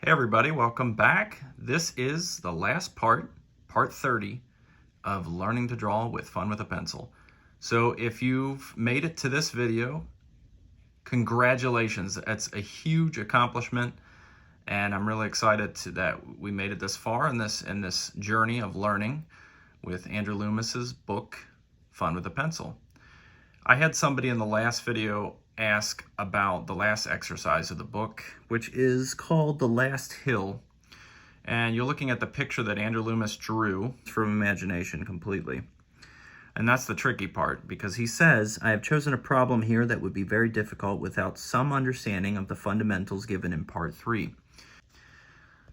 Hey everybody, welcome back. This is the last part 30 of learning to draw with fun with a pencil. So if you've made it to this video, congratulations. That's a huge accomplishment and I'm really excited that we made it this far in this journey of learning with Andrew Loomis's book, Fun with a Pencil. I had somebody in the last video ask about the last exercise of the book, which is called The Last Hill. And you're looking at the picture that Andrew Loomis drew from imagination completely. And that's the tricky part, because he says, I have chosen a problem here that would be very difficult without some understanding of the fundamentals given in part 3.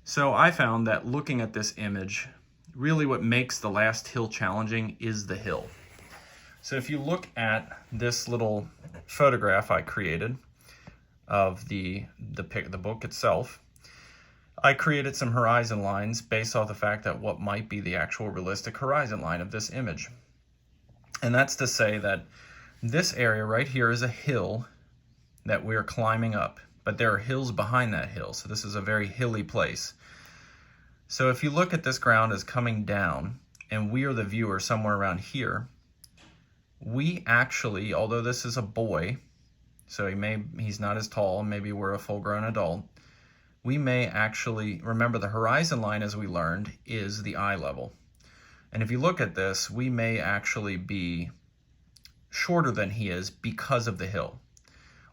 So I found that looking at this image, really what makes The Last Hill challenging is the hill. So if you look at this little photograph I created of the book itself, I created some horizon lines based off the fact that what might be the actual realistic horizon line of this image. And that's to say that this area right here is a hill that we're climbing up, but there are hills behind that hill, so this is a very hilly place. So if you look at this ground as coming down, and we are the viewer somewhere around here, we actually, although this is a boy, so he's not as tall, maybe we're a full-grown adult, we may actually, remember the horizon line, as we learned, is the eye level. And if you look at this, we may actually be shorter than he is because of the hill.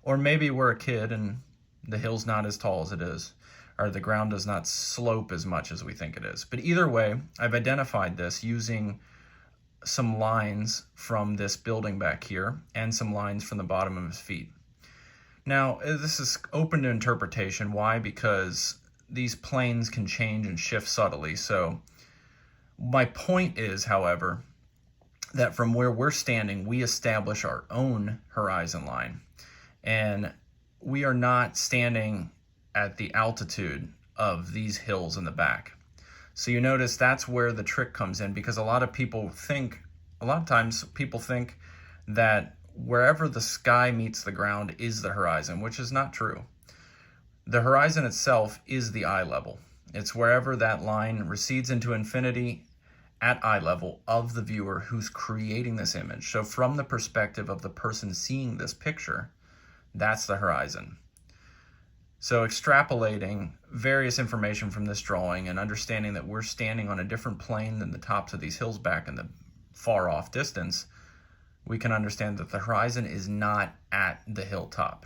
Or maybe we're a kid and the hill's not as tall as it is, or the ground does not slope as much as we think it is. But either way, I've identified this using some lines from this building back here and some lines from the bottom of his feet. Now, this is open to interpretation. Why? Because these planes can change and shift subtly. So my point is, however, that from where we're standing, we establish our own horizon line. And we are not standing at the altitude of these hills in the back. So you notice that's where the trick comes in, because a lot of times people think that wherever the sky meets the ground is the horizon, which is not true. The horizon itself is the eye level. It's wherever that line recedes into infinity at eye level of the viewer who's creating this image. So from the perspective of the person seeing this picture, that's the horizon. So extrapolating various information from this drawing and understanding that we're standing on a different plane than the tops of these hills back in the far off distance, we can understand that the horizon is not at the hilltop.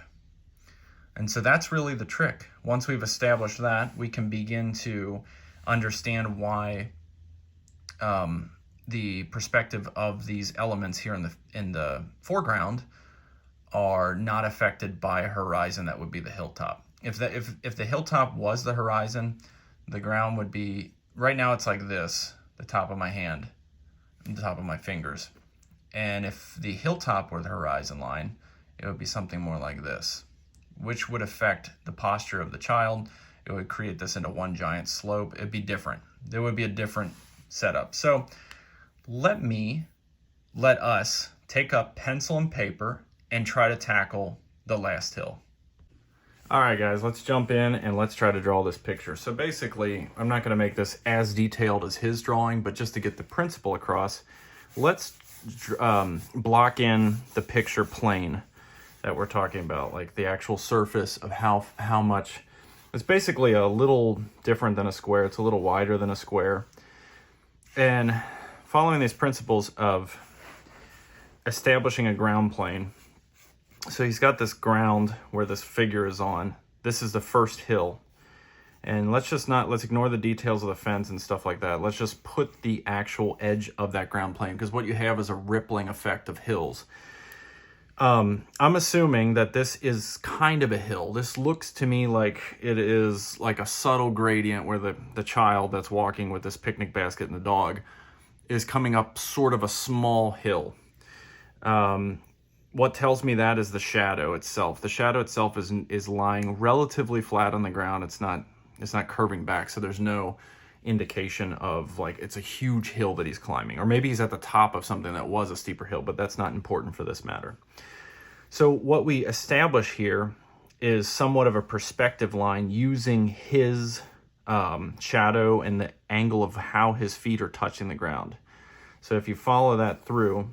And so that's really the trick. Once we've established that, we can begin to understand why the perspective of these elements here in the foreground are not affected by a horizon that would be the hilltop. If the hilltop was the horizon, the ground would be, right now it's like this, the top of my hand, the top of my fingers. And if the hilltop were the horizon line, it would be something more like this, which would affect the posture of the child. It would create this into one giant slope. It'd be different. There would be a different setup. So let us take up pencil and paper and try to tackle the last hill. All right, guys, let's jump in and let's try to draw this picture. So basically, I'm not going to make this as detailed as his drawing, but just to get the principle across, let's block in the picture plane that we're talking about, like the actual surface of how much. It's basically a little different than a square. It's a little wider than a square. And following these principles of establishing a ground plane, so he's got this ground where this figure is on. This is the first hill. And let's ignore the details of the fence and stuff like that. Let's just put the actual edge of that ground plane, because what you have is a rippling effect of hills. I'm assuming that this is kind of a hill. This looks to me like it is like a subtle gradient where the child that's walking with this picnic basket and the dog is coming up sort of a small hill. What tells me that is the shadow itself. The shadow itself is lying relatively flat on the ground. It's not curving back, so there's no indication of like it's a huge hill that he's climbing. Or maybe he's at the top of something that was a steeper hill, but that's not important for this matter. So what we establish here is somewhat of a perspective line using his shadow and the angle of how his feet are touching the ground. So if you follow that through,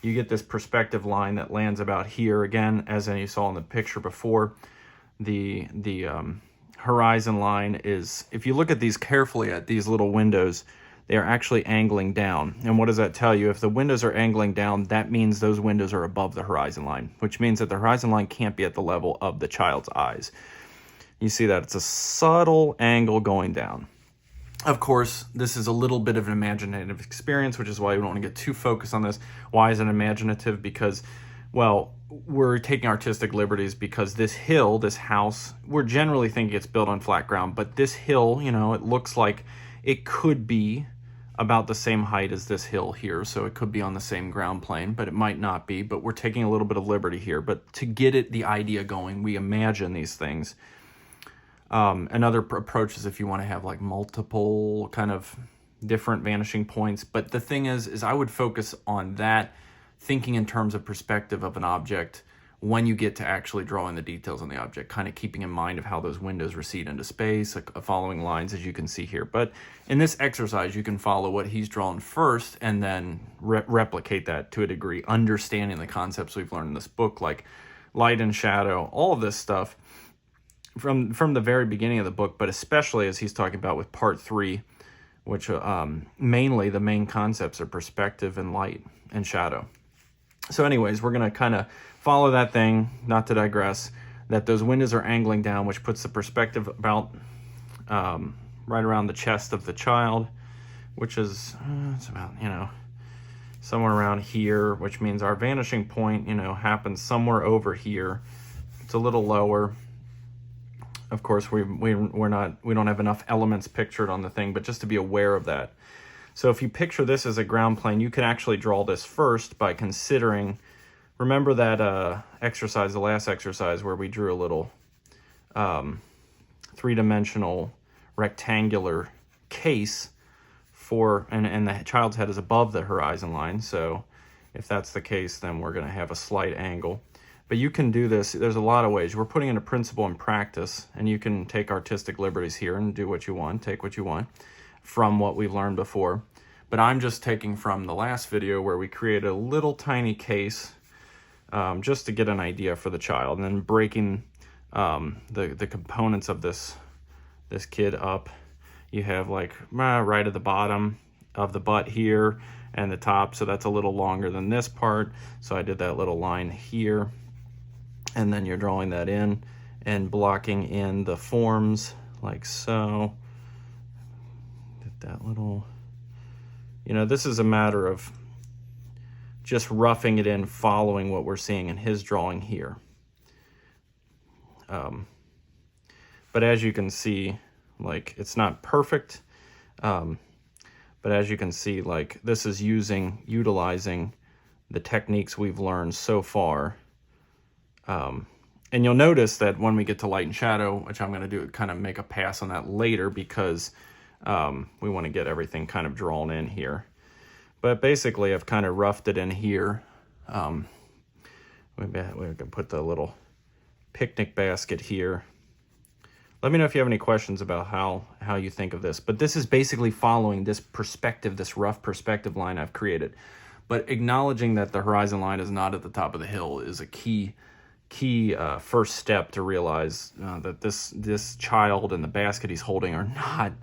you get this perspective line that lands about here. Again, as you saw in the picture before, the horizon line is, if you look at these carefully at these little windows, they are actually angling down. And what does that tell you? If the windows are angling down, that means those windows are above the horizon line, which means that the horizon line can't be at the level of the child's eyes. You see that it's a subtle angle going down. Of course, this is a little bit of an imaginative experience, which is why we don't want to get too focused on this. Why is it imaginative? Because, well, we're taking artistic liberties because this hill, this house, we're generally thinking it's built on flat ground, but this hill, you know, it looks like it could be about the same height as this hill here, so it could be on the same ground plane, but it might not be. But we're taking a little bit of liberty here. But to get the idea going, we imagine these things. Another approach is if you want to have like multiple kind of different vanishing points. But the thing is I would focus on that, thinking in terms of perspective of an object when you get to actually drawing the details on the object, kind of keeping in mind of how those windows recede into space, following lines as you can see here. But in this exercise, you can follow what he's drawn first and then replicate that to a degree, understanding the concepts we've learned in this book, like light and shadow, all of this stuff from the very beginning of the book, but especially as he's talking about with part 3, which mainly the main concepts are perspective and light and shadow. So anyways, we're going to kind of follow that thing, not to digress, that those windows are angling down, which puts the perspective about right around the chest of the child, which is it's about, you know, somewhere around here, which means our vanishing point, you know, happens somewhere over here. It's a little lower. Of course, we don't have enough elements pictured on the thing, but just to be aware of that. So if you picture this as a ground plane, you can actually draw this first by considering, remember that exercise, the last exercise where we drew a little three-dimensional rectangular case for, and the child's head is above the horizon line. So if that's the case, then we're going to have a slight angle. But you can do this, there's a lot of ways. We're putting in a principle and practice, and you can take artistic liberties here and do what you want, take what you want from what we've learned before. But I'm just taking from the last video where we created a little tiny case just to get an idea for the child, and then breaking the components of this kid up. You have like right at the bottom of the butt here and the top, so that's a little longer than this part. So I did that little line here. And then you're drawing that in and blocking in the forms like so. Get that little, you know, this is a matter of just roughing it in, following what we're seeing in his drawing here. But as you can see, like, it's not perfect. But as you can see, like, this is utilizing the techniques we've learned so far. And you'll notice that when we get to light and shadow, which I'm going to do, kind of make a pass on that later because we want to get everything kind of drawn in here. But basically, I've kind of roughed it in here. We can put the little picnic basket here. Let me know if you have any questions about how you think of this. But this is basically following this perspective, this rough perspective line I've created. But acknowledging that the horizon line is not at the top of the hill is a key first step to realize that this child and the basket he's holding are not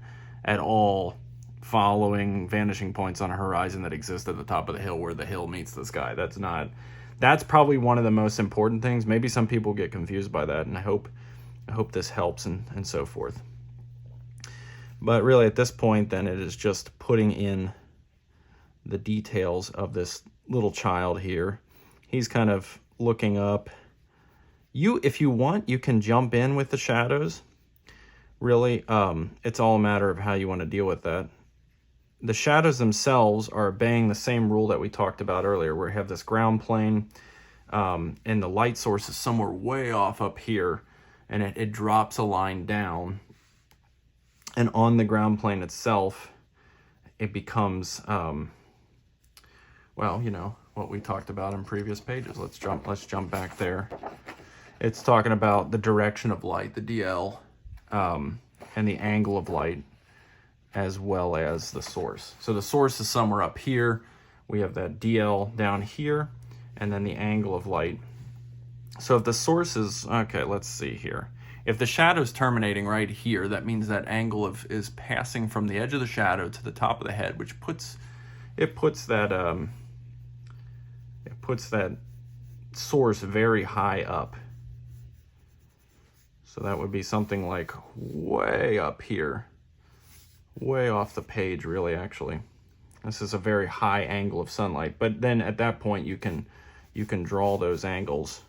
at all following vanishing points on a horizon that exist at the top of the hill where the hill meets the sky. That's probably one of the most important things. Maybe some people get confused by that, and I hope this helps and so forth. But really at this point then it is just putting in the details of this little child here. He's kind of looking up. If you want, you can jump in with the shadows. Really, it's all a matter of how you want to deal with that. The shadows themselves are obeying the same rule that we talked about earlier, where we have this ground plane, and the light source is somewhere way off up here, and it drops a line down. And on the ground plane itself, it becomes, well, you know, what we talked about in previous pages. Let's jump back there. It's talking about the direction of light, the DL, and the angle of light, as well as the source. So the source is somewhere up here. We have that DL down here, and then the angle of light. So if the source is, okay, let's see here. If the shadow is terminating right here, that means that angle is passing from the edge of the shadow to the top of the head, which puts that source very high up. So that would be something like way up here, way off the page, really, actually. This is a very high angle of sunlight, but then at that point you can draw those angles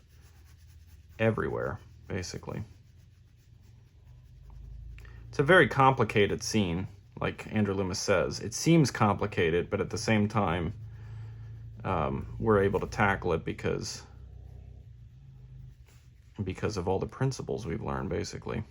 everywhere, basically. It's a very complicated scene, like Andrew Loomis says. It seems complicated, but at the same time, we're able to tackle it because of all the principles we've learned, basically.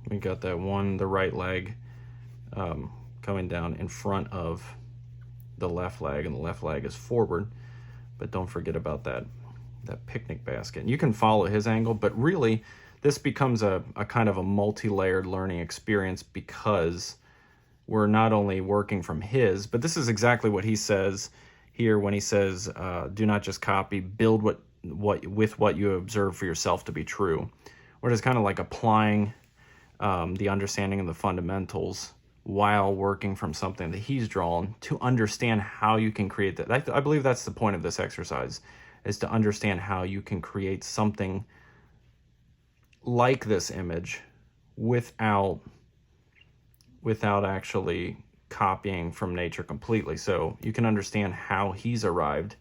We got that one, the right leg, coming down in front of the left leg, and the left leg is forward. But don't forget about that picnic basket. And you can follow his angle, but really this becomes a kind of a multi-layered learning experience, because we're not only working from his, but this is exactly what he says here when he says, do not just copy, build with what you observe for yourself to be true. Which is kind of like applying the understanding of the fundamentals while working from something that he's drawn to understand how you can create that. I believe that's the point of this exercise, is to understand how you can create something like this image without actually copying from nature completely. So you can understand how he's arrived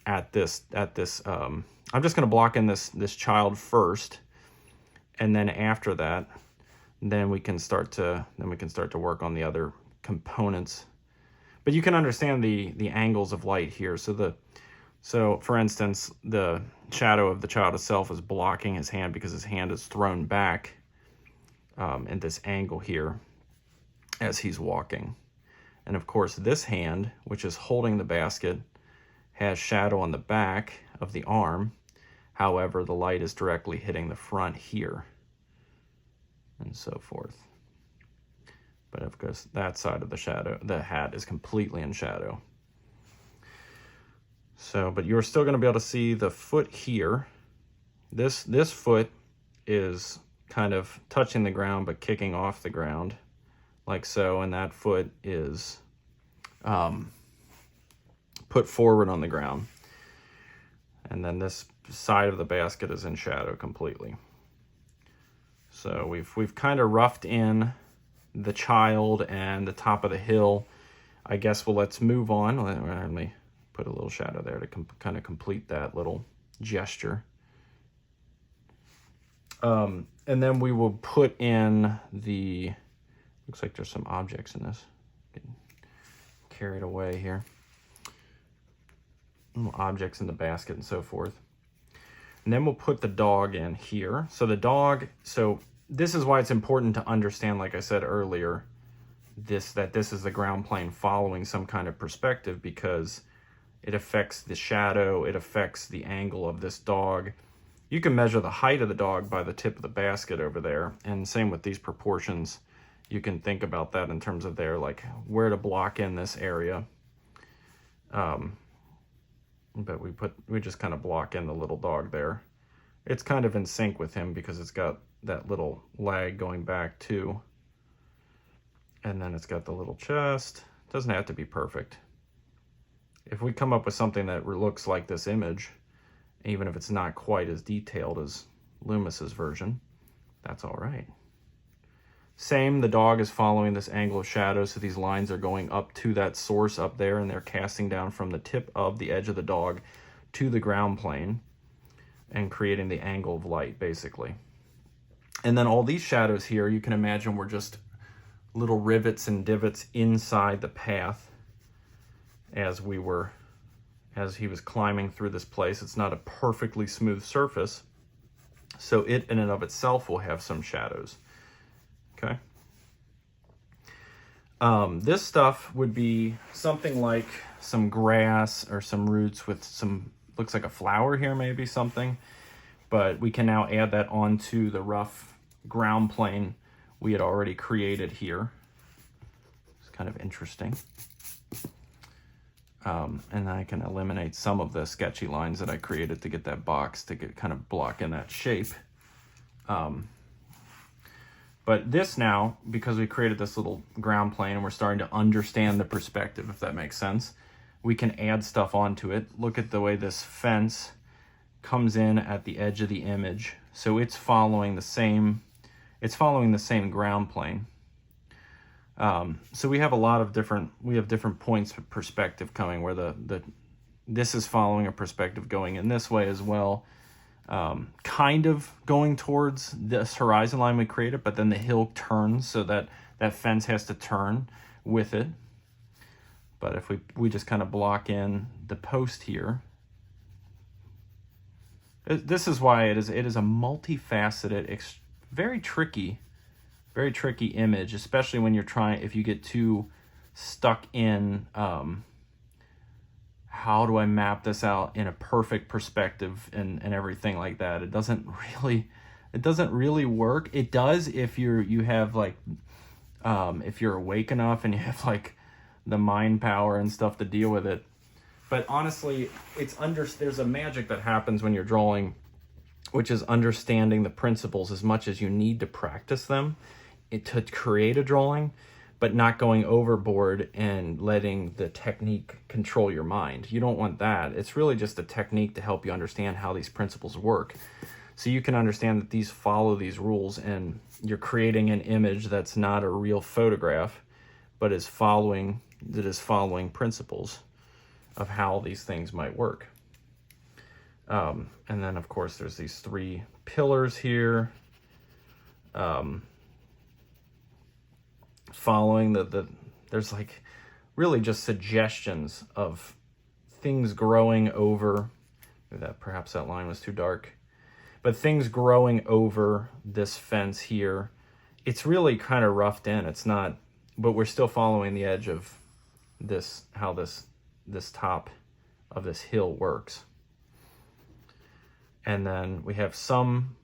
at this. I'm just going to block in this child first, and then after that, then we can start to work on the other components. But you can understand the angles of light here. So for instance, the shadow of the child itself is blocking his hand because his hand is thrown back in this angle here as he's walking. And of course, this hand, which is holding the basket, has shadow on the back of the arm. However, the light is directly hitting the front here, and so forth. But of course, that side of the hat is completely in shadow. So, but you're still going to be able to see the foot here. This foot is kind of touching the ground but kicking off the ground, like so, and that foot is put forward on the ground. And then this side of the basket is in shadow completely. So we've kind of roughed in the child and the top of the hill. I guess let's move on. Let me put a little shadow there to kind of complete that little gesture. And then we will put in looks like there's some objects in this. Getting carried away here. Little objects in the basket and so forth. And then we'll put the dog in here. So this is why it's important to understand, like I said earlier, that this is the ground plane following some kind of perspective, because it affects the shadow, it affects the angle of this dog. You can measure the height of the dog by the tip of the basket over there, and same with these proportions. You can think about that in terms of like where to block in this area. But we just kind of block in the little dog there. It's kind of in sync with him because it's got that little leg going back too. And then it's got the little chest. Doesn't have to be perfect. If we come up with something that looks like this image, even if it's not quite as detailed as Loomis's version, that's all right. Same, the dog is following this angle of shadow, so these lines are going up to that source up there, and they're casting down from the tip of the edge of the dog to the ground plane and creating the angle of light, basically. And then all these shadows here, you can imagine we're just little rivets and divots inside the path as he was climbing through this place. It's not a perfectly smooth surface, so it in and of itself will have some shadows. Okay. This stuff would be something like some grass or some roots with some, looks like a flower here, maybe something, but we can now add that onto the rough ground plane we had already created here. It's kind of interesting. And I can eliminate some of the sketchy lines that I created to get that box to get kind of block in that shape. But this now, because we created this little ground plane and we're starting to understand the perspective, if that makes sense, we can add stuff onto it. Look at the way this fence comes in at the edge of the image. So it's following the same ground plane. So we have a lot of different points of perspective coming, where this is following a perspective going in this way as well. Kind of going towards this horizon line we created, but then the hill turns so that that fence has to turn with it. But if we just kind of block in the post here, this is why it is a multifaceted, very tricky image, especially when you're if you get too stuck in, how do I map this out in a perfect perspective and everything like that. It doesn't really work. It does if you have like, if you're awake enough and you have like the mind power and stuff to deal with it. But honestly, there's a magic that happens when you're drawing, which is understanding the principles as much as you need to practice them to create a drawing, but not going overboard and letting the technique control your mind. You don't want that. It's really just a technique to help you understand how these principles work. So you can understand that these follow these rules, and you're creating an image that's not a real photograph, but is following principles of how these things might work. And then of course there's these three pillars here. Following there's like really just suggestions of things growing over, perhaps that line was too dark, but things growing over this fence here. It's really kind of roughed in. It's not, but we're still following the edge of this, how this top of this hill works. And then we have some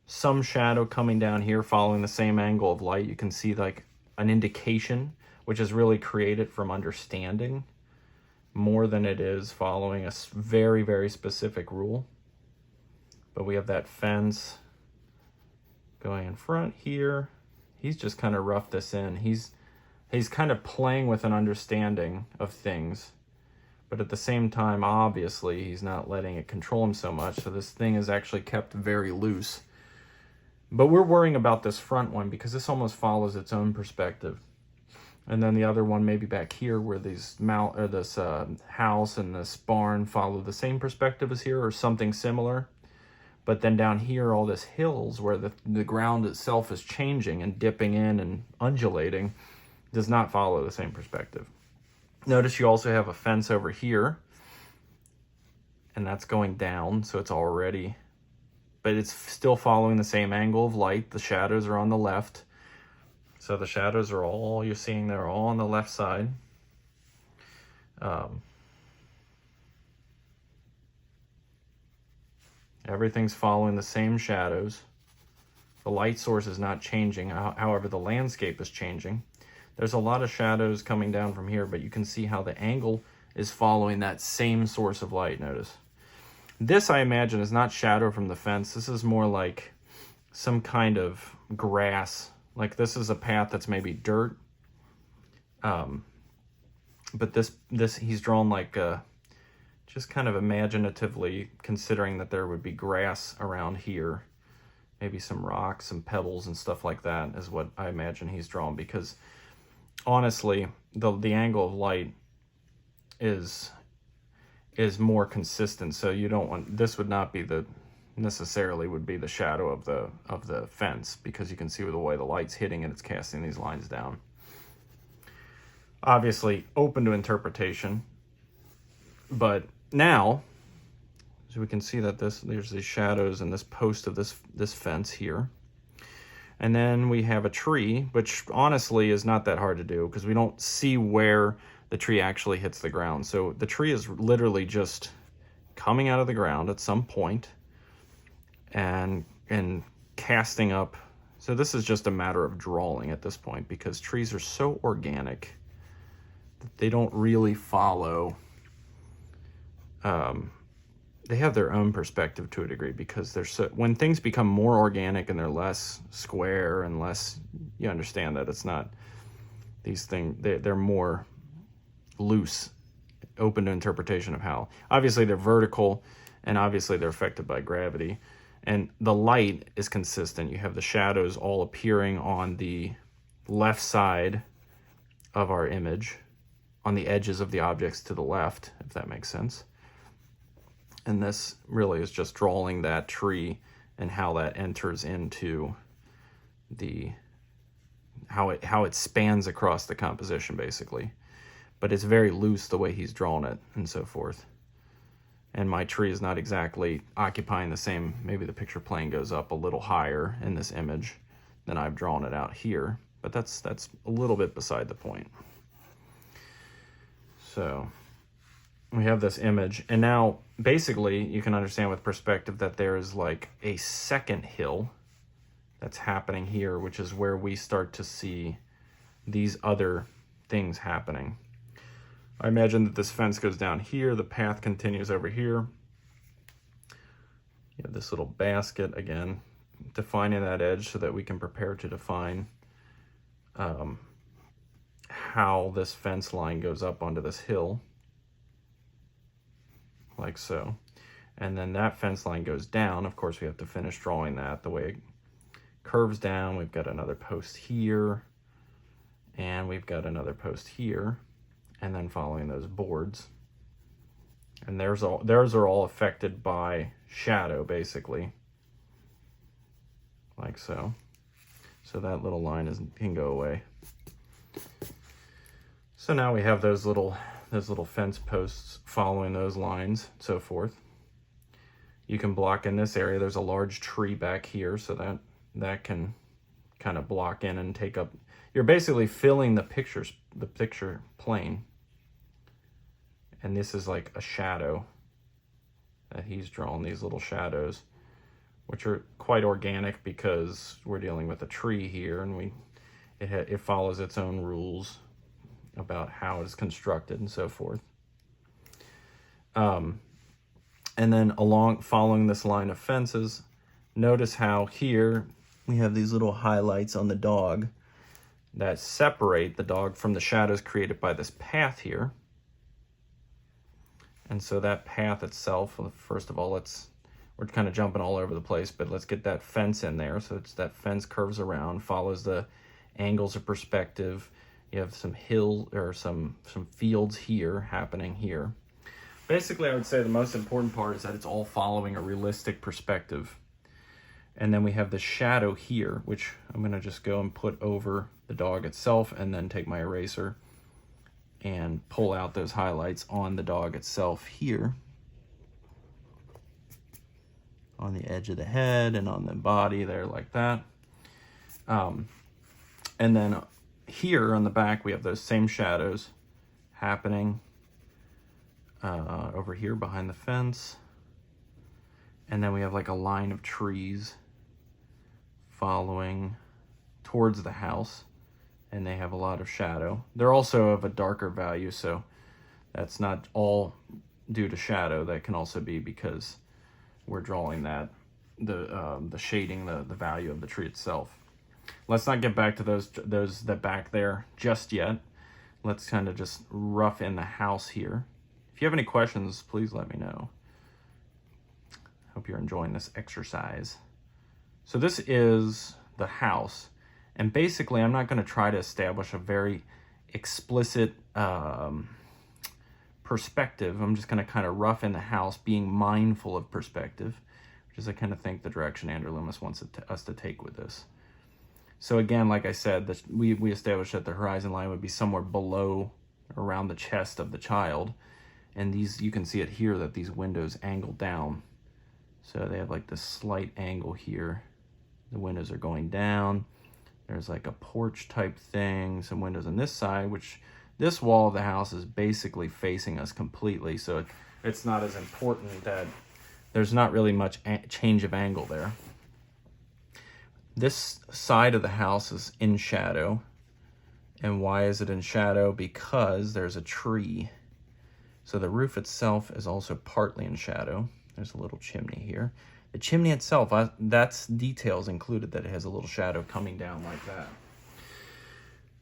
shadow coming down here following the same angle of light. You can see like an indication, which is really created from understanding more than it is following a very, very specific rule. But we have that fence going in front here. He's just kind of roughed this in. He's kind of playing with an understanding of things, but at the same time, obviously, he's not letting it control him so much. So this thing is actually kept very loose. But we're worrying about this front one because this almost follows its own perspective. And then the other one maybe back here where this house and this barn follow the same perspective as here, or something similar. But then down here, all this hills where the ground itself is changing and dipping in and undulating does not follow the same perspective. Notice you also have a fence over here, and that's going down, so it's already, but it's still following the same angle of light. The shadows are on the left, so the shadows are all you're seeing there, all on the left side. Everything's following the same shadows. The light source is not changing, however the landscape is changing. There's a lot of shadows coming down from here, but you can see how the angle is following that same source of light, notice. This, I imagine, is not shadow from the fence. This is more like some kind of grass. Like this is a path that's maybe dirt. But this he's drawn like just kind of imaginatively considering that there would be grass around here. Maybe some rocks, some pebbles and stuff like that is what I imagine he's drawn, because honestly, the angle of light is more consistent. So you don't want, this would not be necessarily would be the shadow of the fence, because you can see the way the light's hitting and it's casting these lines down. Obviously open to interpretation, but now, so we can see that there's these shadows and this post of this fence here. And then we have a tree, which honestly is not that hard to do because we don't see where the tree actually hits the ground. So the tree is literally just coming out of the ground at some point and casting up. So this is just a matter of drawing at this point because trees are so organic that they don't really follow. They have their own perspective to a degree because they're so, when things become more organic and they're less square and less, you understand that it's not these things, they're more loose, open to interpretation of how. Obviously they're vertical and obviously they're affected by gravity. And the light is consistent. You have the shadows all appearing on the left side of our image, on the edges of the objects to the left, if that makes sense. And this really is just drawing that tree and how that enters into the, how it spans across the composition basically. But it's very loose the way he's drawn it and so forth. And my tree is not exactly occupying the same, maybe the picture plane goes up a little higher in this image than I've drawn it out here, but that's a little bit beside the point. So we have this image, and now basically you can understand with perspective that there is like a second hill that's happening here, which is where we start to see these other things happening. I imagine that this fence goes down here, the path continues over here. You have this little basket, again, defining that edge so that we can prepare to define how this fence line goes up onto this hill, like so. And then that fence line goes down. Of course, we have to finish drawing that the way it curves down. We've got another post here, and we've got another post here. And then following those boards. And theirs are all affected by shadow, basically. Like so. So that little line can go away. So now we have those little fence posts following those lines, and so forth. You can block in this area. There's a large tree back here, so that can kind of block in and take up. You're basically filling the picture plane. And this is like a shadow that he's drawn, these little shadows, which are quite organic because we're dealing with a tree here, and it follows its own rules about how it's constructed and so forth. And then following this line of fences, notice how here we have these little highlights on the dog that separate the dog from the shadows created by this path here. And so that path itself, first of all, we're kind of jumping all over the place, but let's get that fence in there. So that fence curves around, follows the angles of perspective. You have some hill or some fields here happening here. Basically, I would say the most important part is that it's all following a realistic perspective. And then we have the shadow here, which I'm going to just go and put over the dog itself and then take my eraser and pull out those highlights on the dog itself here. On the edge of the head and on the body there like that. And then here on the back we have those same shadows happening over here behind the fence. And then we have like a line of trees following towards the house, and they have a lot of shadow. They're also of a darker value, so that's not all due to shadow. That can also be because we're drawing that, the shading, the value of the tree itself. Let's not get back to those that back there just yet. Let's kind of just rough in the house here. If you have any questions, please let me know. Hope you're enjoying this exercise. So this is the house. And basically, I'm not going to try to establish a very explicit perspective. I'm just going to kind of rough in the house, being mindful of perspective, which is I kind of think the direction Andrew Loomis wants us to take with this. So again, like I said, we established that the horizon line would be somewhere below, around the chest of the child. And these, you can see it here that these windows angle down. So they have like this slight angle here. The windows are going down. There's like a porch type thing, some windows on this side, which this wall of the house is basically facing us completely. So it's not as important that there's not really much change of angle there. This side of the house is in shadow. And why is it in shadow? Because there's a tree. So the roof itself is also partly in shadow. There's a little chimney here. The chimney itself, that's details included that it has a little shadow coming down like that.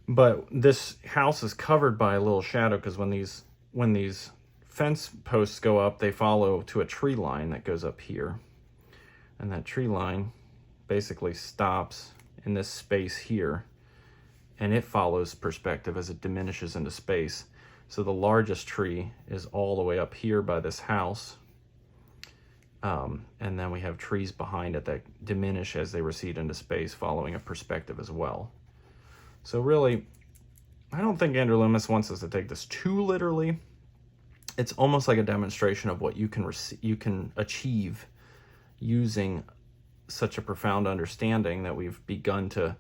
But this house is covered by a little shadow because when these fence posts go up, they follow to a tree line that goes up here. And that tree line basically stops in this space here. And it follows perspective as it diminishes into space. So the largest tree is all the way up here by this house. And then we have trees behind it that diminish as they recede into space, following a perspective as well. So really, I don't think Andrew Loomis wants us to take this too literally. It's almost like a demonstration of what you can achieve using such a profound understanding that we've begun to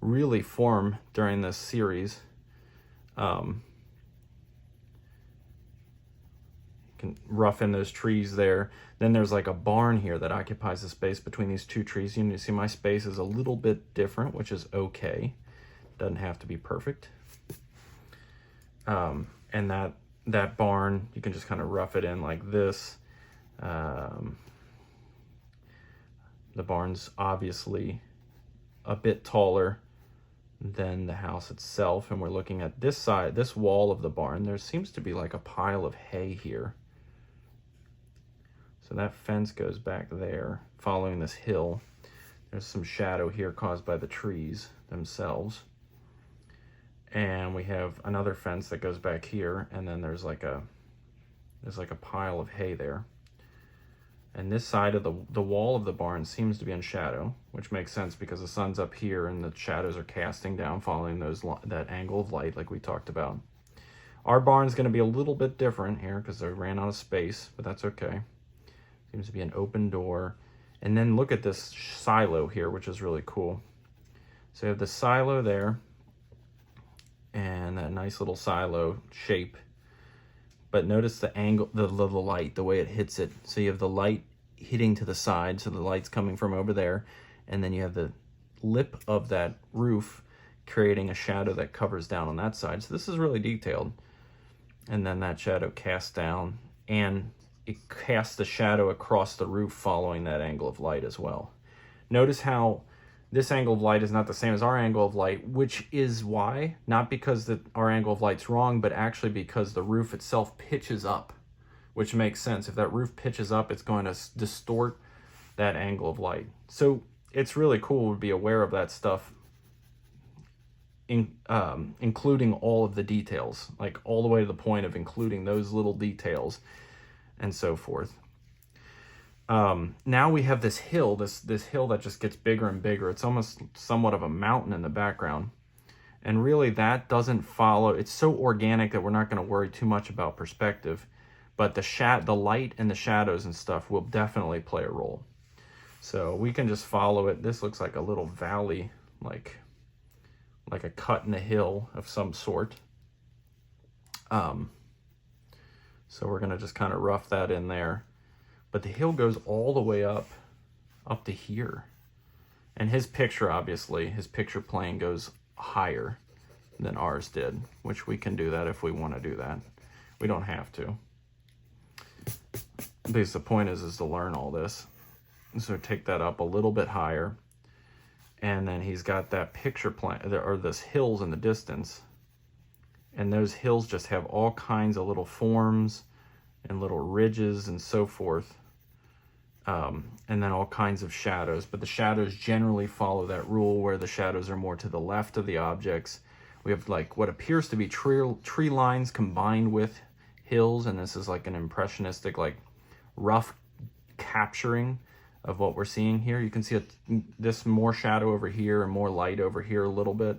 really form during this series. You can rough in those trees there. Then there's like a barn here that occupies the space between these two trees. You can see my space is a little bit different, which is okay. Doesn't have to be perfect. And that barn, you can just kind of rough it in like this. The barn's obviously a bit taller than the house itself, and we're looking at this side, this wall of the barn. There seems to be like a pile of hay here. So that fence goes back there, following this hill. There's some shadow here caused by the trees themselves. And we have another fence that goes back here, and then there's like a pile of hay there. And this side of the wall of the barn seems to be in shadow, which makes sense because the sun's up here and the shadows are casting down, following that angle of light like we talked about. Our barn's going to be a little bit different here because they ran out of space, but that's okay. Seems to be an open door. And then look at this silo here, which is really cool. So you have the silo there, and that nice little silo shape. But notice the angle, the light, the way it hits it. So you have the light hitting to the side, so the light's coming from over there, and then you have the lip of that roof creating a shadow that covers down on that side. So this is really detailed. And then that shadow casts down, and it casts the shadow across the roof following that angle of light as well. Notice how this angle of light is not the same as our angle of light, which is why, not because our angle of light's wrong, but actually because the roof itself pitches up, which makes sense. If that roof pitches up, it's going to distort that angle of light. So it's really cool to be aware of that stuff, including all of the details, like all the way to the point of including those little details and so forth. Now we have this hill, this hill that just gets bigger and bigger. It's almost somewhat of a mountain in the background. And really that doesn't follow. It's so organic that we're not going to worry too much about perspective. But the light and the shadows and stuff will definitely play a role. So we can just follow it. This looks like a little valley, like a cut in the hill of some sort. So we're going to just kind of rough that in there. But the hill goes all the way up to here. And his picture, obviously, his picture plane goes higher than ours did, which we can do that if we want to do that. We don't have to. Because the point is to learn all this. So take that up a little bit higher. And then he's got that picture plane, or this hills in the distance. And those hills just have all kinds of little forms and little ridges and so forth. And then all kinds of shadows. But the shadows generally follow that rule where the shadows are more to the left of the objects. We have like what appears to be tree lines combined with hills. And this is like an impressionistic, like rough capturing of what we're seeing here. You can see this more shadow over here and more light over here a little bit,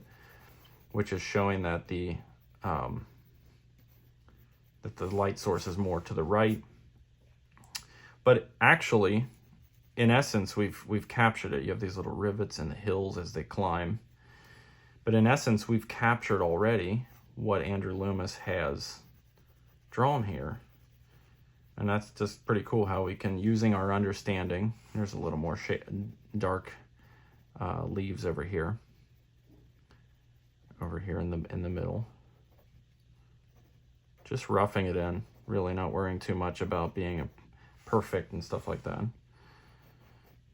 which is showing that the light source is more to the right. But actually, in essence, we've captured it. You have these little rivets in the hills as they climb. But in essence, we've captured already what Andrew Loomis has drawn here. And that's just pretty cool how we can, using our understanding, there's a little more dark leaves over here in the middle. Just roughing it in, really not worrying too much about being perfect and stuff like that.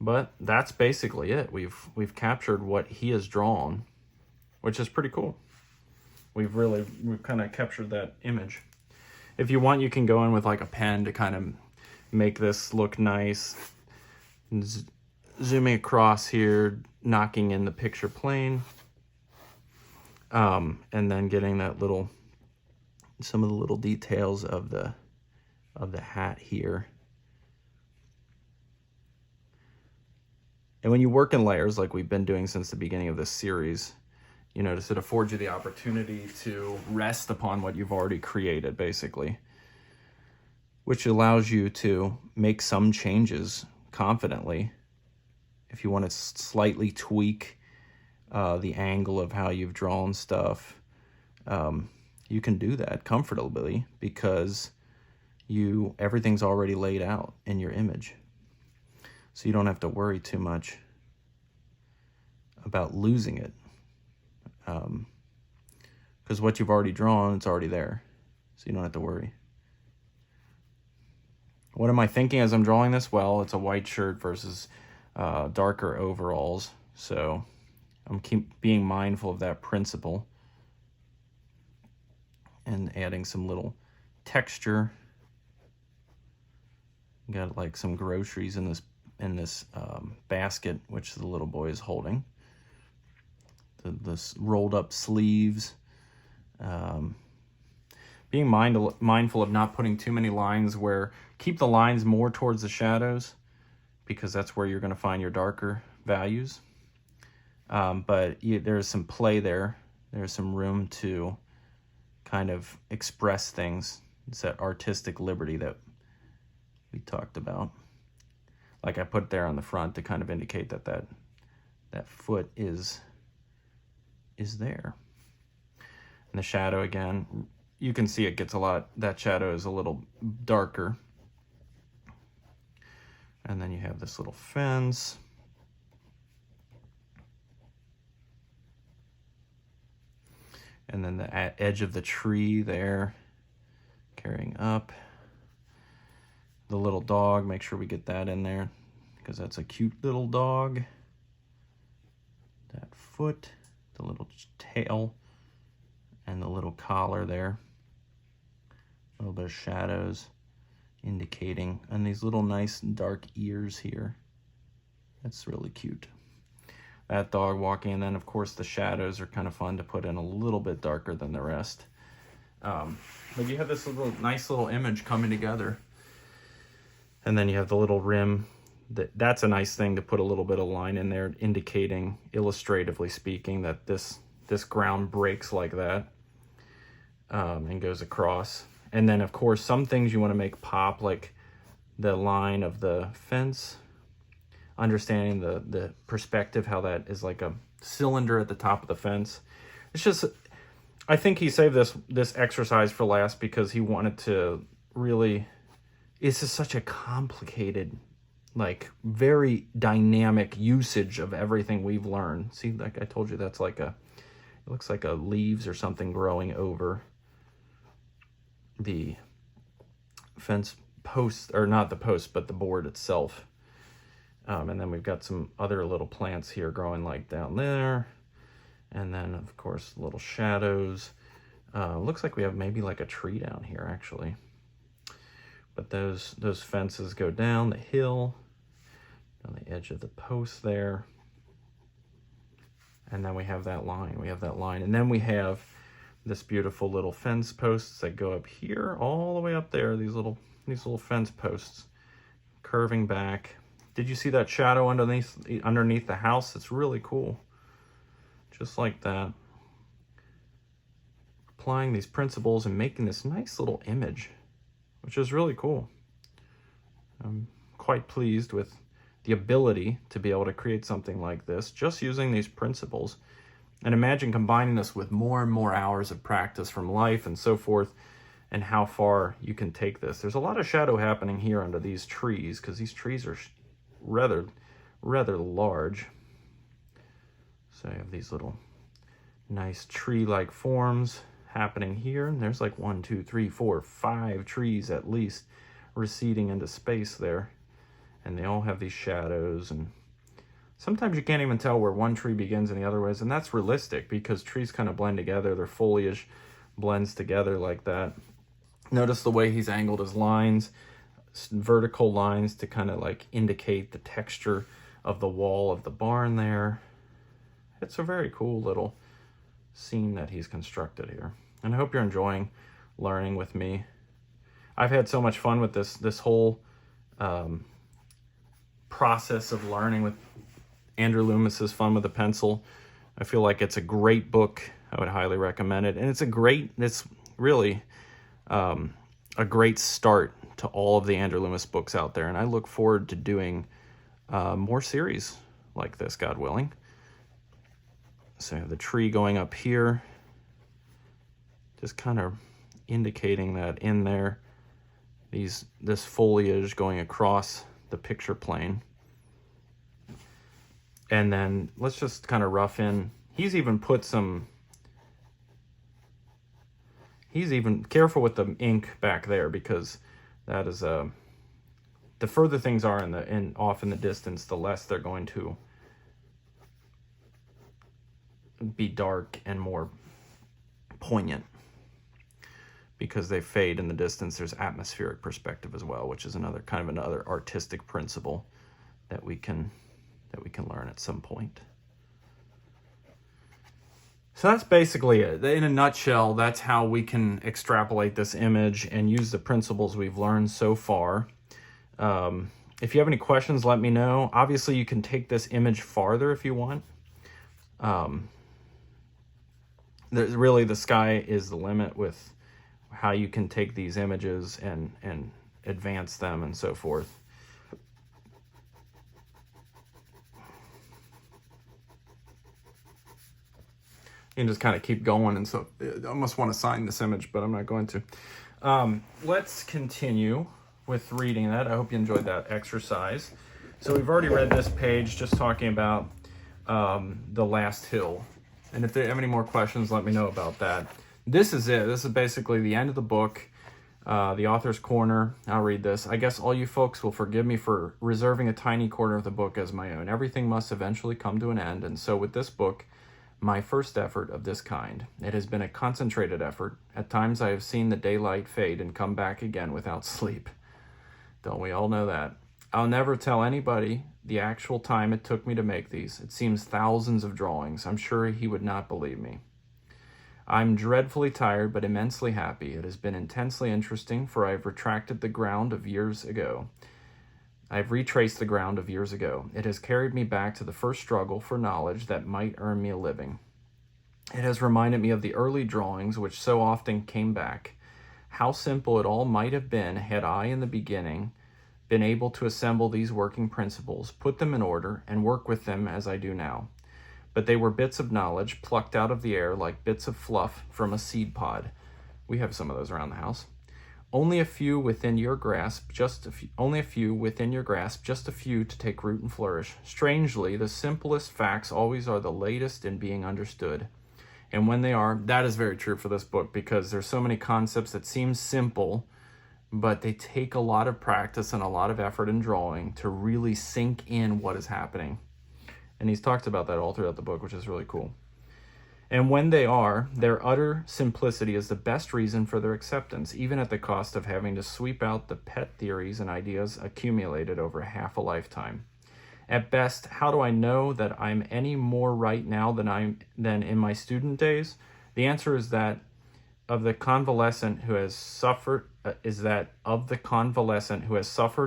But that's basically it. We've captured what he has drawn, which is pretty cool. We've kind of captured that image. If you want, you can go in with like a pen to kind of make this look nice. Zooming across here, knocking in the picture plane, and then getting that some of the little details of the hat here. And when you work in layers like we've been doing since the beginning of this series, you notice it affords you the opportunity to rest upon what you've already created, basically, which allows you to make some changes confidently. If you want to slightly tweak the angle of how you've drawn stuff, you can do that comfortably because everything's already laid out in your image. So you don't have to worry too much about losing it. Because what you've already drawn, it's already there. So you don't have to worry. What am I thinking as I'm drawing this? Well, it's a white shirt versus darker overalls. So I'm being mindful of that principle and adding some little texture. Got like some groceries in this basket, which the little boy is holding. This rolled up sleeves. Being mindful of not putting too many lines keep the lines more towards the shadows, because that's where you're going to find your darker values. But there's some play there. There's some room to kind of express things. It's that artistic liberty that we talked about. Like I put there on the front to kind of indicate that foot is there. And the shadow, again, you can see it gets that shadow is a little darker. And then you have this little fence. And then the edge of the tree there, carrying up. The little dog, make sure we get that in there, because that's a cute little dog. That foot, the little tail, and the little collar there. A little bit of shadows indicating, and these little nice dark ears here. That's really cute. That dog walking, and then of course the shadows are kind of fun to put in a little bit darker than the rest. But you have this nice little image coming together. And then you have the little rim. That's a nice thing to put a little bit of line in there, indicating, illustratively speaking, that this ground breaks like that and goes across. And then, of course, some things you want to make pop, like the line of the fence, understanding the perspective, how that is like a cylinder at the top of the fence. It's just, I think he saved this exercise for last because he wanted to really... This is such a complicated, like very dynamic usage of everything we've learned. See, like I told you, that's like it looks like a leaves or something growing over the fence post, or not the post, but the board itself. And then we've got some other little plants here growing like down there. And then of course, little shadows. Looks like we have maybe like a tree down here actually. But those fences go down the hill, on the edge of the post there. And then we have that line. And then we have this beautiful little fence posts that go up here, all the way up there. These little fence posts curving back, Did you see that shadow underneath the house? It's really cool. Just like that. Applying these principles and making this nice little image, which is really cool. I'm quite pleased with the ability to be able to create something like this just using these principles. And imagine combining this with more and more hours of practice from life and so forth, and how far you can take this. There's a lot of shadow happening here under these trees because these trees are rather large. So you have these little nice tree-like forms happening here, and there's like 1, 2, 3, 4, 5 trees at least receding into space there, and they all have these shadows, and sometimes you can't even tell where one tree begins and the other is, and that's realistic because trees kind of blend together. Their foliage blends together like that. Notice the way he's angled his lines, vertical lines to kind of like indicate the texture of the wall of the barn there. It's a very cool little scene that he's constructed here. And I hope you're enjoying learning with me. I've had so much fun with this whole process of learning with Andrew Loomis's Fun with a Pencil. I feel like it's a great book. I would highly recommend it. And it's really a great start to all of the Andrew Loomis books out there. And I look forward to doing more series like this, God willing. So you have the tree going up here, just kind of indicating that in there, this foliage going across the picture plane. And then let's just kind of rough in. He's even careful with the ink back there, because that is the further things are off in the distance, the less they're going to be dark and more poignant, because they fade in the distance. There's atmospheric perspective as well, which is another artistic principle that we can learn at some point. So that's basically it. In a nutshell, that's how we can extrapolate this image and use the principles we've learned so far. If you have any questions, let me know. Obviously, you can take this image farther if you want. Really, the sky is the limit with how you can take these images and advance them and so forth. You can just kind of keep going, and so I almost want to sign this image, but I'm not going to. Let's continue with reading that. I hope you enjoyed that exercise. So we've already read this page, just talking about the last hill. And if there have any more questions, let me know about that. This is it. This is basically the end of the book, the author's corner. I'll read this. I guess all you folks will forgive me for reserving a tiny corner of the book as my own. Everything must eventually come to an end, and so with this book, my first effort of this kind. It has been a concentrated effort. At times I have seen the daylight fade and come back again without sleep. Don't we all know that? I'll never tell anybody the actual time it took me to make these. It seems thousands of drawings. I'm sure he would not believe me. I'm dreadfully tired, but immensely happy. It has been intensely interesting, for I have retraced the ground of years ago. It has carried me back to the first struggle for knowledge that might earn me a living. It has reminded me of the early drawings which so often came back. How simple it all might have been had I, in the beginning, been able to assemble these working principles, put them in order, and work with them as I do now. But they were bits of knowledge plucked out of the air like bits of fluff from a seed pod. We have some of those around the house. Only a few within your grasp, just a few to take root and flourish. Strangely, the simplest facts always are the latest in being understood. And when they are, that is very true for this book, because there's so many concepts that seem simple, but they take a lot of practice and a lot of effort in drawing to really sink in what is happening. And he's talked about that all throughout the book, which is really cool. And when they are, their utter simplicity is the best reason for their acceptance, even at the cost of having to sweep out the pet theories and ideas accumulated over half a lifetime. At best, how do I know that I'm any more right now than in my student days? The answer is that of the convalescent who has suffered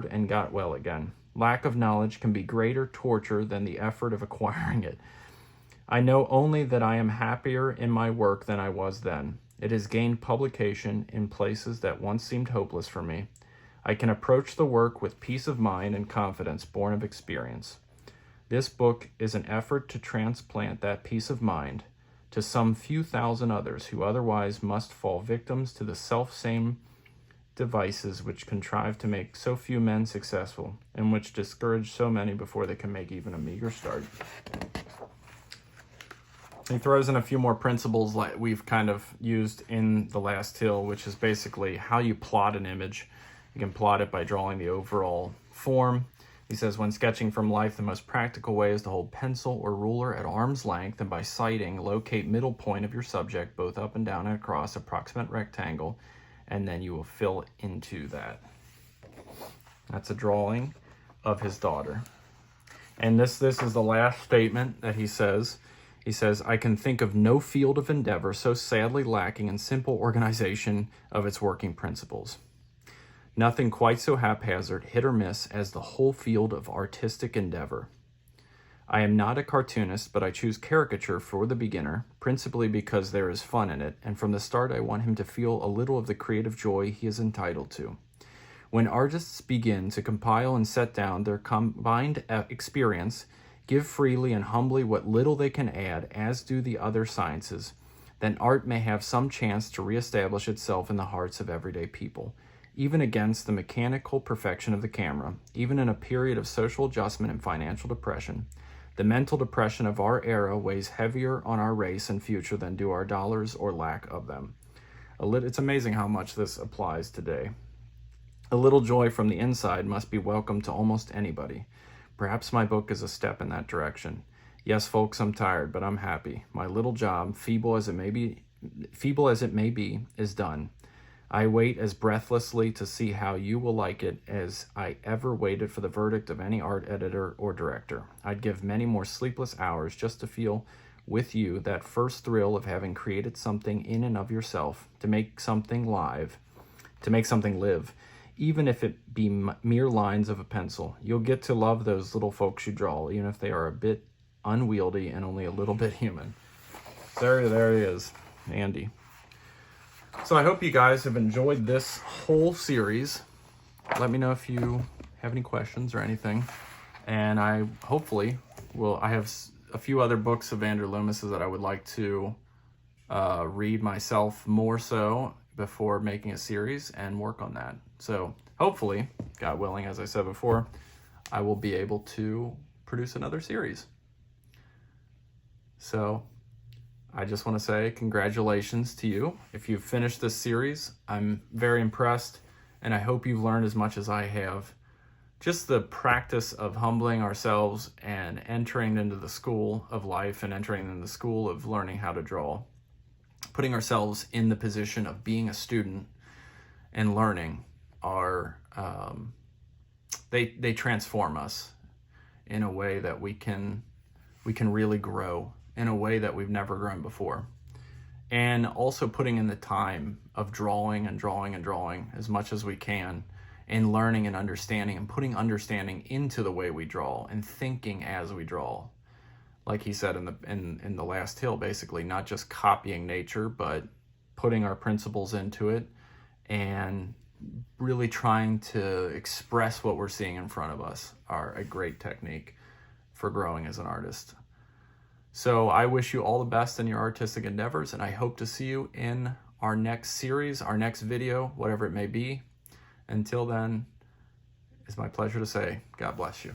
and got well again. Lack of knowledge can be greater torture than the effort of acquiring it. I know only that I am happier in my work than I was then. It has gained publication in places that once seemed hopeless for me. I can approach the work with peace of mind and confidence born of experience. This book is an effort to transplant that peace of mind to some few thousand others who otherwise must fall victims to the self-same devices which contrive to make so few men successful and which discourage so many before they can make even a meager start. He throws in a few more principles like we've kind of used in The Last Hill, which is basically how you plot an image. You can plot it by drawing the overall form. He says, when sketching from life, the most practical way is to hold pencil or ruler at arm's length and by sighting, locate middle point of your subject, both up and down and across, approximate rectangle, and then you will fill into that. That's a drawing of his daughter. And this is the last statement that he says. He says, I can think of no field of endeavor so sadly lacking in simple organization of its working principles. Nothing quite so haphazard, hit or miss, as the whole field of artistic endeavor. I am not a cartoonist, but I choose caricature for the beginner, principally because there is fun in it, and from the start I want him to feel a little of the creative joy he is entitled to. When artists begin to compile and set down their combined experience, give freely and humbly what little they can add, as do the other sciences, then art may have some chance to reestablish itself in the hearts of everyday people. Even against the mechanical perfection of the camera, even in a period of social adjustment and financial depression, the mental depression of our era weighs heavier on our race and future than do our dollars or lack of them. It's amazing how much this applies today. A little joy from the inside must be welcome to almost anybody. Perhaps my book is a step in that direction. Yes, folks, I'm tired, but I'm happy. My little job, feeble as it may be, is done. I wait as breathlessly to see how you will like it as I ever waited for the verdict of any art editor or director. I'd give many more sleepless hours just to feel with you that first thrill of having created something in and of yourself, to make something live, even if it be mere lines of a pencil. You'll get to love those little folks you draw, even if they are a bit unwieldy and only a little bit human. There he is, Andy. So I hope you guys have enjoyed this whole series. Let me know if you have any questions or anything. And I hopefully I have a few other books of Andrew Loomis's that I would like to read myself more so before making a series and work on that. So hopefully, God willing, as I said before, I will be able to produce another series. So I just want to say congratulations to you. If you've finished this series, I'm very impressed, and I hope you've learned as much as I have. Just the practice of humbling ourselves and entering into the school of life and entering into the school of learning how to draw. Putting ourselves in the position of being a student and learning are, they transform us in a way that we can really grow in a way that we've never grown before. And also putting in the time of drawing and drawing and drawing as much as we can, and learning and understanding and putting understanding into the way we draw and thinking as we draw. Like he said in the Last Hill, basically, not just copying nature, but putting our principles into it and really trying to express what we're seeing in front of us are a great technique for growing as an artist. So I wish you all the best in your artistic endeavors, and I hope to see you in our next series, our next video, whatever it may be. Until then, it's my pleasure to say, God bless you.